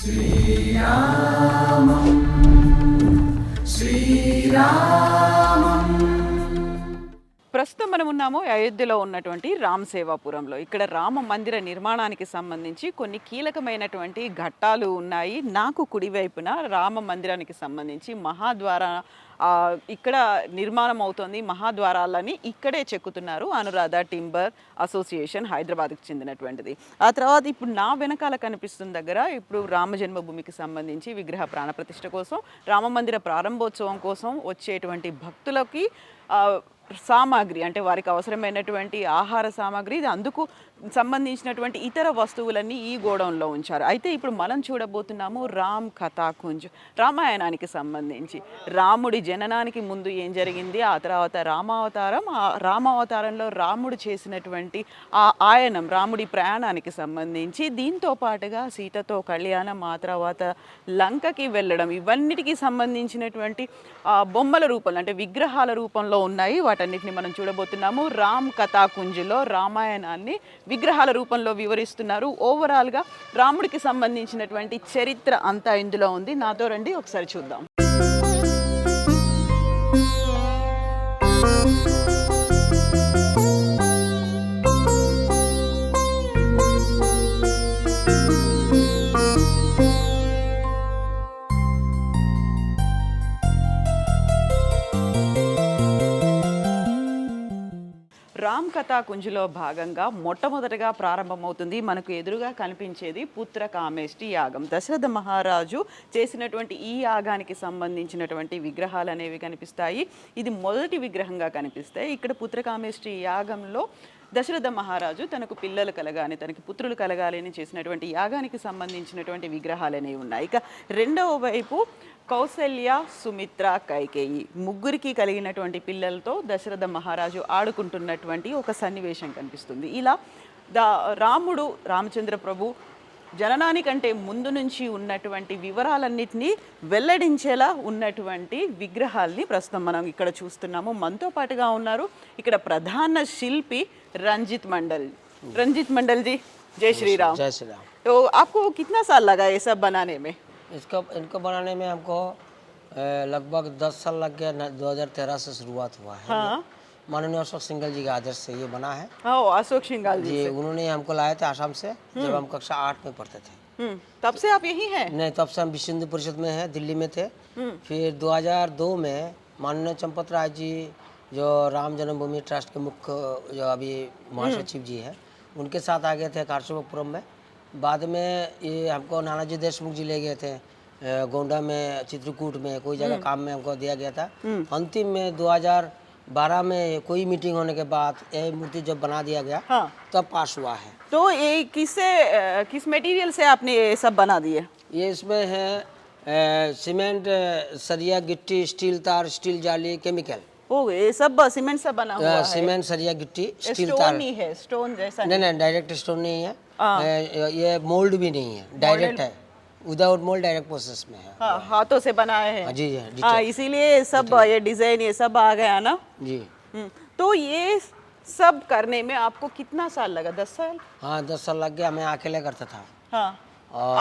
శ్రీరామం శ్రీరామం. ప్రస్తుతం మనం ఉన్నాము అయోధ్యలో ఉన్నటువంటి రామ్ సేవాపురంలో. ఇక్కడ రామ మందిర నిర్మాణానికి సంబంధించి కొన్ని కీలకమైనటువంటి ఘట్టాలు ఉన్నాయి. నాకు కుడివైపున రామ మందిరానికి సంబంధించి మహాద్వార ఇక్కడ నిర్మాణం అవుతోంది. మహాద్వారాలని ఇక్కడే చెక్కుతున్నారు. అనురాధ టింబర్ అసోసియేషన్ హైదరాబాద్కి చెందినటువంటిది. ఆ తర్వాత ఇప్పుడు నా వెనకాల కనిపిస్తున్న దగ్గర ఇప్పుడు రామ జన్మభూమికి సంబంధించి విగ్రహ ప్రాణప్రతిష్ఠ కోసం, రామ మందిర ప్రారంభోత్సవం కోసం వచ్చేటువంటి భక్తులకి సామాగ్రి అంటే వారికి అవసరమైనటువంటి ఆహార సామాగ్రి, ఇది అందుకు సంబంధించినటువంటి ఇతర వస్తువులన్నీ ఈ గోడౌన్లో ఉంచారు. అయితే ఇప్పుడు మనం చూడబోతున్నాము రామ్ కథాకుంజ్, రామాయణానికి సంబంధించి రాముడి జననానికి ముందు ఏం జరిగింది, ఆ తర్వాత రామావతారం, ఆ రామావతారంలో రాముడు చేసినటువంటి ఆ ఆయనం, రాముడి ప్రయాణానికి సంబంధించి, దీంతో పాటుగా సీతతో కళ్యాణం, ఆ తర్వాత లంకకి వెళ్ళడం, ఇవన్నిటికీ సంబంధించినటువంటి బొమ్మల రూపంలో అంటే విగ్రహాల రూపంలో ఉన్నాయి. వాటన్నిటిని మనం చూడబోతున్నాము. రామ్ కథాకుంజ్లో రామాయణాన్ని విగ్రహాల రూపంలో వివరిస్తున్నారు. ఓవరాల్గా రాముడికి సంబంధించినటువంటి చరిత్ర అంతా ఇందులో ఉంది. నాతో రండి ఒకసారి చూద్దాం. రామ్ కథాకుంజ్లో భాగంగా మొట్టమొదటగా ప్రారంభమవుతుంది మనకు ఎదురుగా కనిపించేది పుత్ర కామేష్టి యాగం. దశరథ మహారాజు చేసినటువంటి ఈ యాగానికి సంబంధించినటువంటి విగ్రహాలు అనేవి కనిపిస్తాయి. ఇది మొదటి విగ్రహంగా కనిపిస్తాయి. ఇక్కడ పుత్ర కామేష్టి యాగంలో దశరథ మహారాజు తనకు పిల్లలు కలగాలి, తనకి పుత్రులు కలగాలి అని చేసినటువంటి యాగానికి సంబంధించినటువంటి విగ్రహాలు అనేవి ఉన్నాయి. ఇక రెండవ వైపు కౌసల్య, సుమిత్ర, కైకేయి ముగ్గురికి కలిగినటువంటి పిల్లలతో దశరథ మహారాజు ఆడుకుంటున్నటువంటి ఒక సన్నివేశం కనిపిస్తుంది. ఇలా రాముడు, రామచంద్ర ప్రభు జననానికంటే ముందు నుంచి ఉన్నటువంటి వివరాలన్నింటినీ వెల్లడించేలా ఉన్నటువంటి విగ్రహాల్ని ప్రస్తుతం మనం ఇక్కడ చూస్తున్నాము. మనతో పాటుగా ఉన్నారు ఇక్కడ ప్రధాన శిల్పి రంజిత్ మండల్. రంజిత్ मंडल जी, जय श्री राम. जय श्री राम. तो आपको कितना साल लगा ये सब बनाने में? इनको बनाने में हमको लगभग 10 साल लग गया. 2013 से शुरुआत हुआ है. हाँ. माननीय अशोक सिंघल जी के आदर्श से ये बना है. हाँ, अशोक सिंघल जी से. उन्होंने हमको लाए थे आसाम से जब हम कक्षा 8 में पढ़ते थे. तब से आप यही हैं? नहीं, तब से हम विश्व हिंदू परिषद में है, दिल्ली में थे. फिर 2002 में माननीय चंपत राय जी जो राम जन्मभूमि ट्रस्ट के मुख्य जो अभी महासचिव जी हैं, उनके साथ आ गए थे कारसेवकपुरम में. बाद में ये हमको नानाजी देशमुख जी ले गए थे गोंडा में, चित्रकूट में, कोई जगह काम में हमको दिया गया था. अंतिम में 2012 में कोई मीटिंग होने के बाद ये मूर्ति जब बना दिया गया, हाँ. तब पास हुआ है. तो ये किस मटेरियल से आपने ये सब बना दिए? ये इसमें है सीमेंट, सरिया, गिट्टी, स्टील तार, स्टील जाली, केमिकल. ओ, ये सब सीमेंट से बना हुआ है? सीमेंट, सरिया, गिट्टी, स्टील तार. स्टोन नहीं है, स्टोन जैसा नहीं, डायरेक्ट स्टोन नहीं है. ये मोल्ड भी नहीं है, डायरेक्ट है. विदाउट मोल्ड डायरेक्ट प्रोसेस में है. हाँ, हाथों से बनाए हैं. जी. हाँ, इसीलिए सब ये डिजाइन ये सब आ गया ना जी. तो ये सब करने में आपको कितना साल लगा? 10 साल? हाँ, 10 साल लग गया. मैं अकेले करता था. हाँ.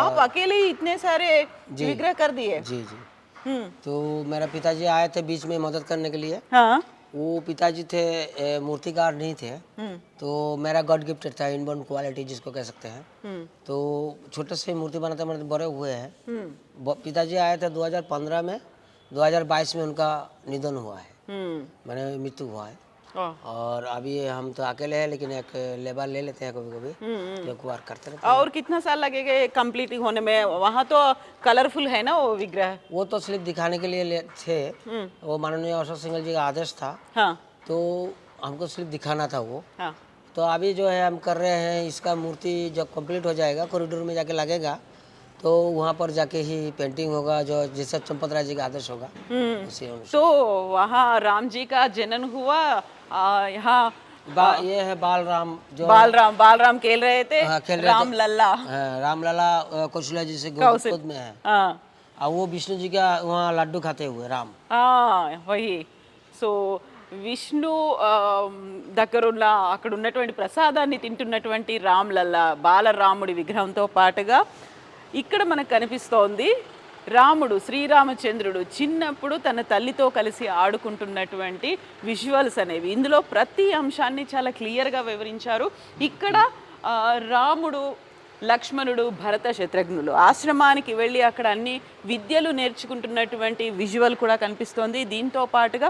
आप अकेले ही इतने सारे विग्रह कर दिए? जी. तो मेरा पिताजी आए थे बीच में मदद करने के लिए. हाँ. वो पिताजी थे मूर्तिकार नहीं थे, तो मेरा गॉड गिफ्टेड था, इनबॉर्न क्वालिटी जिसको कह सकते हैं. तो छोटे से मूर्ति बनाते बनाते बड़े हुए हैं. पिताजी आए थे 2015 में, 2022 में उनका निधन हुआ है, मैंने मृत्यु हुआ है. और अभी हम तो अकेले हैं, लेकिन एक लेबर ले लेते हैं कभी कभी, जो वर्क करते रहते हैं. और कितना साल लगेगा कंप्लीट होने में? वहाँ तो कलरफुल है ना वो विग्रह? वो तो सिर्फ दिखाने के लिए थे. वो माननीय अशोक सिंघल जी का आदेश था. हाँ. तो हमको सिर्फ दिखाना था वो. हाँ. तो अभी जो है हम कर रहे हैं, इसका मूर्ति जब कंप्लीट हो जाएगा, कॉरिडोर में जाके लगेगा, तो वहाँ पर जाके ही पेंटिंग होगा, जो जैसे चंपत राय जी का आदेश होगा उसी अनुसार. तो वहाँ राम जी का जन्म हुआ. यहाँ ये है बालराम, जो बालराम खेल रहे थे. हाँ, खेल रहे राम थे. लल्ला. रामलला कौशल्या जी से कौशल. गोद में है. हाँ. और वो विष्णु जी का वहाँ लड्डू खाते हुए राम. वही. సో విష్ణు దగ్గరున్న అక్కడ ఉన్నటువంటి ప్రసాదాన్ని తింటున్నటువంటి రామ్లల్లా బాలరాముడి విగ్రహంతో పాటుగా ఇక్కడ మనకు కనిపిస్తోంది రాముడు శ్రీరామచంద్రుడు చిన్నప్పుడు తన తల్లితో కలిసి ఆడుకుంటున్నటువంటి విజువల్స్ అనేవి. ఇందులో ప్రతి అంశాన్ని చాలా క్లియర్గా వివరించారు. ఇక్కడ రాముడు లక్ష్మణుడు భరత శత్రుఘ్నులు ఆశ్రమానికి వెళ్ళి అక్కడ అన్ని విద్యలు నేర్చుకుంటున్నటువంటి విజువల్ కూడా కనిపిస్తోంది. దీంతో పాటుగా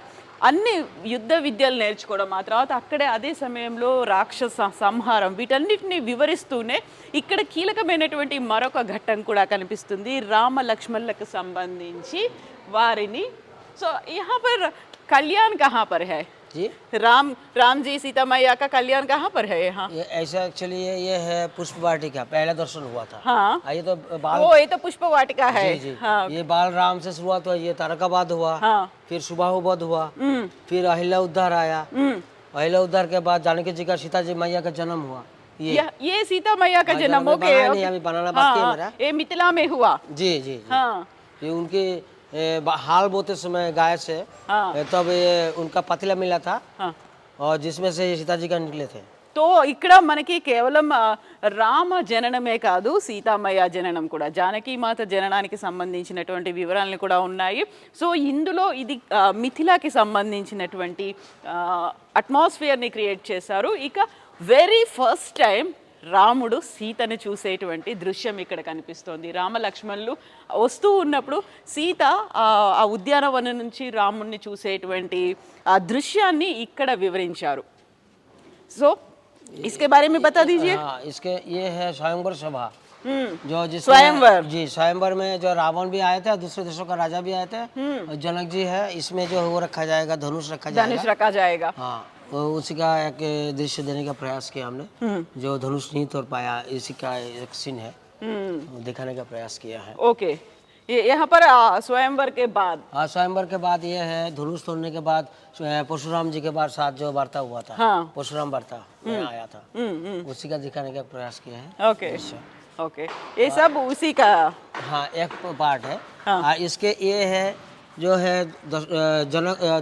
అన్ని యుద్ధ విద్యలు నేర్చుకోవడం, ఆ తర్వాత అక్కడే అదే సమయంలో రాక్షస సంహారం, వీటన్నిటిని వివరిస్తూనే ఇక్కడ కీలకమైనటువంటి మరొక ఘట్టం కూడా కనిపిస్తుంది రామ లక్ష్మణులకు సంబంధించి వారిని. సో यहाँ पर कल्याण कहाँ पर है जी? राम जी सीता मैया का कल्याण कहाँ पर है यहाँ? ये ऐसा एक्चुअली ये है पुष्प वाटिका, पहला दर्शन हुआ था। हाँ ये तो बाल वो ये तो पुष्प वाटिका है। जी जी। हाँ ये बाल राम से शुरुआत हुआ, ये तारकाबाद हुआ, हाँ फिर सुबाहु वध हुआ, फिर अहिल्या उद्धार आया, अहिल्या उद्धार के बाद जानकी जी का सीता जी मैया का जन्म हुआ। ये सीता मैया का जन्म हो बनाया नहीं, अभी बनाना बाकी है मेरा। ये मिथिला में हुआ। जी जी जी। हाँ ये उनके हाल बोते समय गाय से, हाँ तब ये उनका पतीला मिला था, हाँ और जिसमें से ये सीता जी का निकले थे। तो ఇక్కడ మనకి కేవలం రామ జననమే కాదు, సీతామయ్య జననం కూడా, జానకి మాత జననానికి సంబంధించినటువంటి వివరాలను కూడా ఉన్నాయి. సో ఇందులో ఇది మిథిలాకి సంబంధించినటువంటి అట్మాస్ఫియర్ని క్రియేట్ చేశారు. ఇక వెరీ ఫస్ట్ టైం రాముడు సీతను చూసేటువంటి దృశ్యం ఇక్కడ కనిపిస్తోంది. రామ లక్ష్మణులు వస్తూ ఉన్నప్పుడు సీత ఆ ఉద్యానవనం నుంచి రాముడిని చూసేటువంటి ఆ దృశ్యాన్ని ఇక్కడ వివరించారు. సో इसके बारे में बता दीजिए। हाँ, इसके ये है स्वयंवर सभा, जो जिसमें स्वयंवर। जी स्वयंवर में जो रावण भी आए थे और दूसरे देशों का राजा भी आए थे, और जनक जी है, इसमें जो वो रखा जाएगा, धनुष रखा जाएगा। धनुष रखा जाएगा। हाँ, तो उसी का एक दृश्य देने का प्रयास किया हमने, जो धनुष नहीं तोड़ पाया, इसी का एक सीन है, दिखाने का प्रयास किया है। ओके, ये यहाँ पर स्वयंवर के बाद, हाँ स्वयंवर के बाद ये है धनुष तोड़ने के बाद परशुराम जी के बाद साथ जो वार्ता हुआ था, हाँ परशुराम वार्ता में आया था, उसी का दिखाने का प्रयास किया है। ओके ओके, ये सब उसी का हाँ एक पार्ट है। हाँ। इसके ये है जो है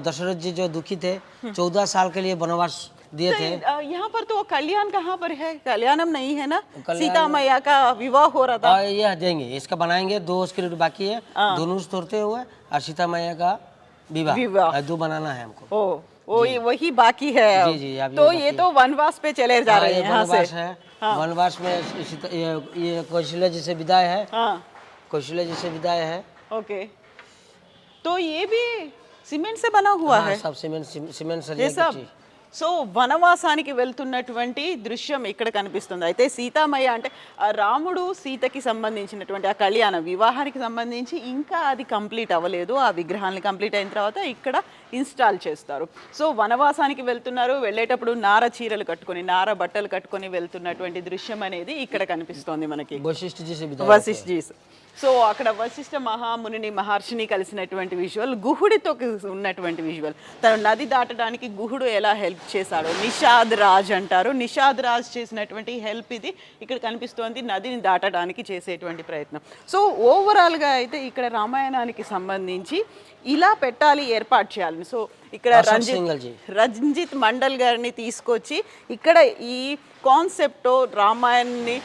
दशरथ जी जो दुखी थे, 14 साल के लिए वनवास दिए थे। यहाँ पर तो कल्याण कहाँ पर है? कल्याणम नहीं है ना, सीता मैया का विवाह हो रहा था। और ये देंगे, इसका बनाएंगे, 2 स्क्रिप्ट बाकी है, धनुष तोड़ते हुए और सीता मैया का विवाह 2 बनाना है हमको। वही बाकी है। जी जी, अभी तो वो ये तो वनवास पे चले जा रहे हैं यहाँ से। वनवास है। वनवास में ये कौशल्या जी से विदाई है। हाँ कौशल्या जी से विदाई है। ओके, तो ये भी सीमेंट से बना हुआ हाँ, है सब सीमेंट से ये सब. సో వనవాసానికి వెళ్తున్నటువంటి దృశ్యం ఇక్కడ కనిపిస్తుంది. అయితే సీతామయ్య అంటే ఆ రాముడు సీతకి సంబంధించినటువంటి ఆ కళ్యాణ వివాహానికి సంబంధించి ఇంకా అది కంప్లీట్ అవ్వలేదు. ఆ విగ్రహాన్ని కంప్లీట్ అయిన తర్వాత ఇక్కడ ఇన్స్టాల్ చేస్తారు. సో వనవాసానికి వెళ్తున్నారు, వెళ్ళేటప్పుడు నార చీరలు కట్టుకొని నార బట్టలు కట్టుకొని వెళ్తున్నటువంటి దృశ్యం అనేది ఇక్కడ కనిపిస్తోంది మనకి. వశిష్ఠ జీ. సో అక్కడ వశిష్ఠ మహాముని మహర్షిని కలిసినటువంటి విజువల్, గుహుడితో ఉన్నటువంటి విజువల్, తను నది దాటడానికి గుహుడు ఎలా హెల్ప్ చేశాడో నిషాద్ రాజ్ అంటారు. నిషాద్ రాజ్ చేసినటువంటి హెల్ప్ ఇది ఇక్కడ కనిపిస్తోంది, నదిని దాటడానికి చేసేటువంటి ప్రయత్నం. సో ఓవరాల్గా అయితే ఇక్కడ రామాయణానికి సంబంధించి ఇలా పెట్టాలి, ఏర్పాటు చేయాలని. సో ఇక్కడ రంజిత్ మండల్ గారిని తీసుకొచ్చి ఇక్కడ ఈ కాన్సెప్ట్ రామాయణాన్ని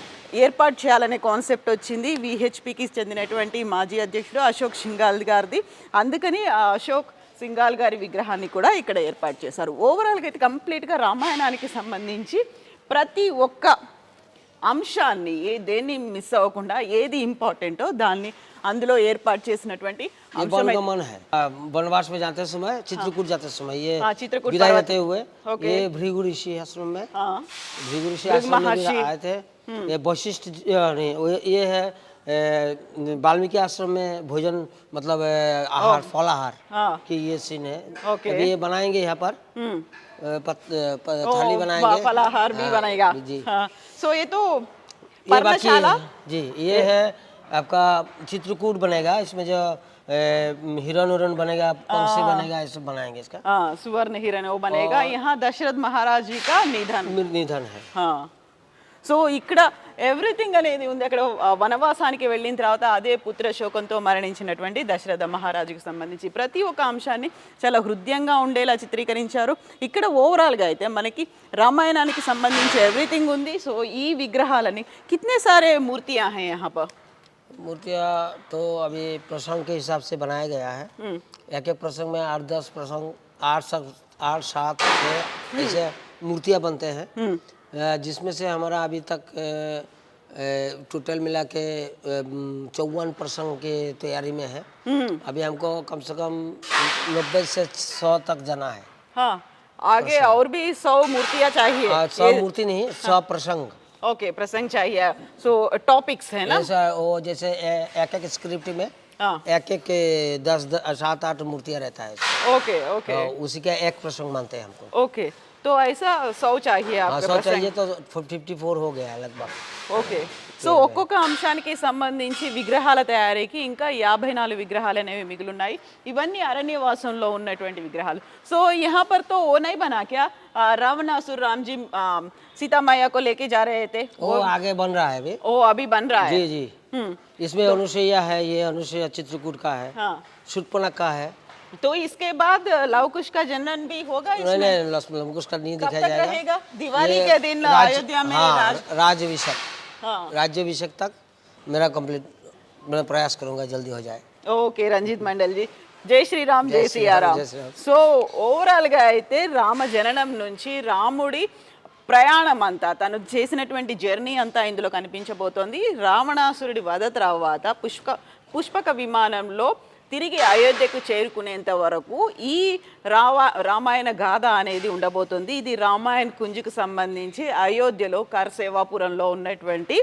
ఏర్పాటు చేయాలనే కాన్సెప్ట్ వచ్చింది విహెచ్పికి చెందినటువంటి మాజీ అధ్యక్షుడు అశోక్ సింఘాల్ గారిది. అందుకని ఆ అశోక్ సింఘాల్ గారి విగ్రహాన్ని కూడా ఇక్కడ ఏర్పాటు చేశారు. ఓవరాల్గా అయితే కంప్లీట్గా రామాయణానికి సంబంధించి ప్రతి ఒక్క అంశాన్ని దేన్ని మిస్ అవ్వకుండా ఏది ఇంపార్టెంటో దాన్ని అందులో ఏర్పాటు చేసినటువంటి वनवास में जाते समय चित्रकूट जाते समय ये चित्रकूट विदाई देते हुए ये भृगु ऋषि आश्रम में भृगु ऋषि आश्रम में आए थे। ये वशिष्ठ ये है वाल्मीकि आश्रम में भोजन मतलब आहार फलाहार की ये सीन है। अभी ये बनाएंगे यहाँ पर थाली बनाएंगे, फलाहार भी बनेगा जी। सो ये तो ये बाकी जी ये है आपका चित्रकूट बनेगा, इसमें जो हिरन उरन बनेगा, पंछी बनेगा, ये सब बनाएंगे इसका। सुवर्ण हिरन वो बनेगा। यहाँ दशरथ महाराज जी का निधन है। हाँ, సో ఇక్కడ ఎవ్రీథింగ్ అనేది ఉంది. అక్కడ వనవాసానికి వెళ్ళిన తర్వాత అదే పుత్ర శోకంతో మరణించినటువంటి దశరథ మహారాజుకి సంబంధించి ప్రతి ఒక్క అంశాన్ని చాలా హృదయంగా ఉండేలా చిత్రీకరించారు. ఇక్కడ ఓవరాల్గా అయితే మనకి రామాయణానికి సంబంధించి ఎవ్రీథింగ్ ఉంది. సో ఈ విగ్రహాలని కితనే సారే మూర్తియా హై యహాं पर? मूर्तियाँ तो अभी प्रसंग के हिसाब से बनाया गया है। एक एक प्रसंग में 8-10 प्रसंग 8-7 ऐसे मूर्तियाँ बनते हैं, जिसमें से हमारा अभी तक टोटल मिला के 54 प्रसंग की तैयारी में है। अभी हमको कम से कम 90 से 100 तक जाना है। हाँ, आगे और भी 100 मूर्तियाँ चाहिए। 100 मूर्ति नहीं, 100 प्रसंग। ओके, प्रसंग चाहिए। सो टॉपिक्स है ना? ऐसा वो जैसे एक एक स्क्रिप्ट में हाँ, एक एक 7-8 मूर्तियाँ रहता है। ओके ओके उसी का एक प्रसंग मानते हैं हमको। ओके। तो ऐसा 100 चाहिए हाँ, आपके 100 प्रसंग? चाहिए तो 54 हो गया लगभग। ఓకే. సో ఒక్కొక్క అంశానికి సంబంధించి విగ్రహాల తయారీకి ఇంకా 54 విగ్రహాలు అనేవి మిగిలిన్నాయి. ఇవన్నీ అరణ్యవాసంలో ఉన్నటువంటి విగ్రహాలు. సో यहाँ पर तो वो नहीं बना क्या, रावणासुर राम जी सीता मैया को लेके जा रहे थे, वो आगे बन रहा है अभी। वो अभी बन रहा है? जी जी। इसमें अनुसुईया है, ये अनुसुईया चित्रकूट का है, हाँ, शूर्पणखा का है। तो इसके बाद लव कुश का जनन भी होगा नहीं इसमें? नहीं, लवकुश का नहीं कब दिखाया तक जाएगा। रहेगा? दिवाली ये के दिन अयोध्या में राज्याभिषेक, हाँ, राज्याभिषेक तक मेरा कंप्लीट, मैं प्रयास करूंगा जल्दी हो जाए। ఓకే రంజిత్ మండల్ జీ, జై శ్రీరామ్ జై సియారామ్. జై శ్రీరామ్. సో ఓవరాల్గా అయితే రామ జననం నుంచి రాముడి ప్రయాణం అంతా, తను చేసినటువంటి జర్నీ అంతా ఇందులో కనిపించబోతోంది. రావణాసురుడి వధ తర్వాత పుష్పక విమానంలో తిరిగి అయోధ్యకు చేరుకునేంత వరకు ఈ రామాయణ గాథ అనేది ఉండబోతుంది. ఇది రామాయణ కుంజుకు సంబంధించి అయోధ్యలో కరసేవాపురంలో ఉన్నటువంటి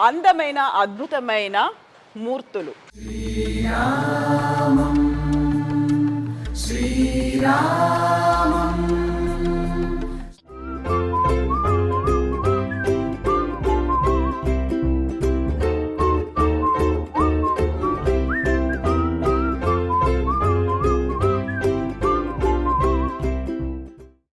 అందమైన అద్భుతమైన మూర్తులు. శ్రీరామం శ్రీరామ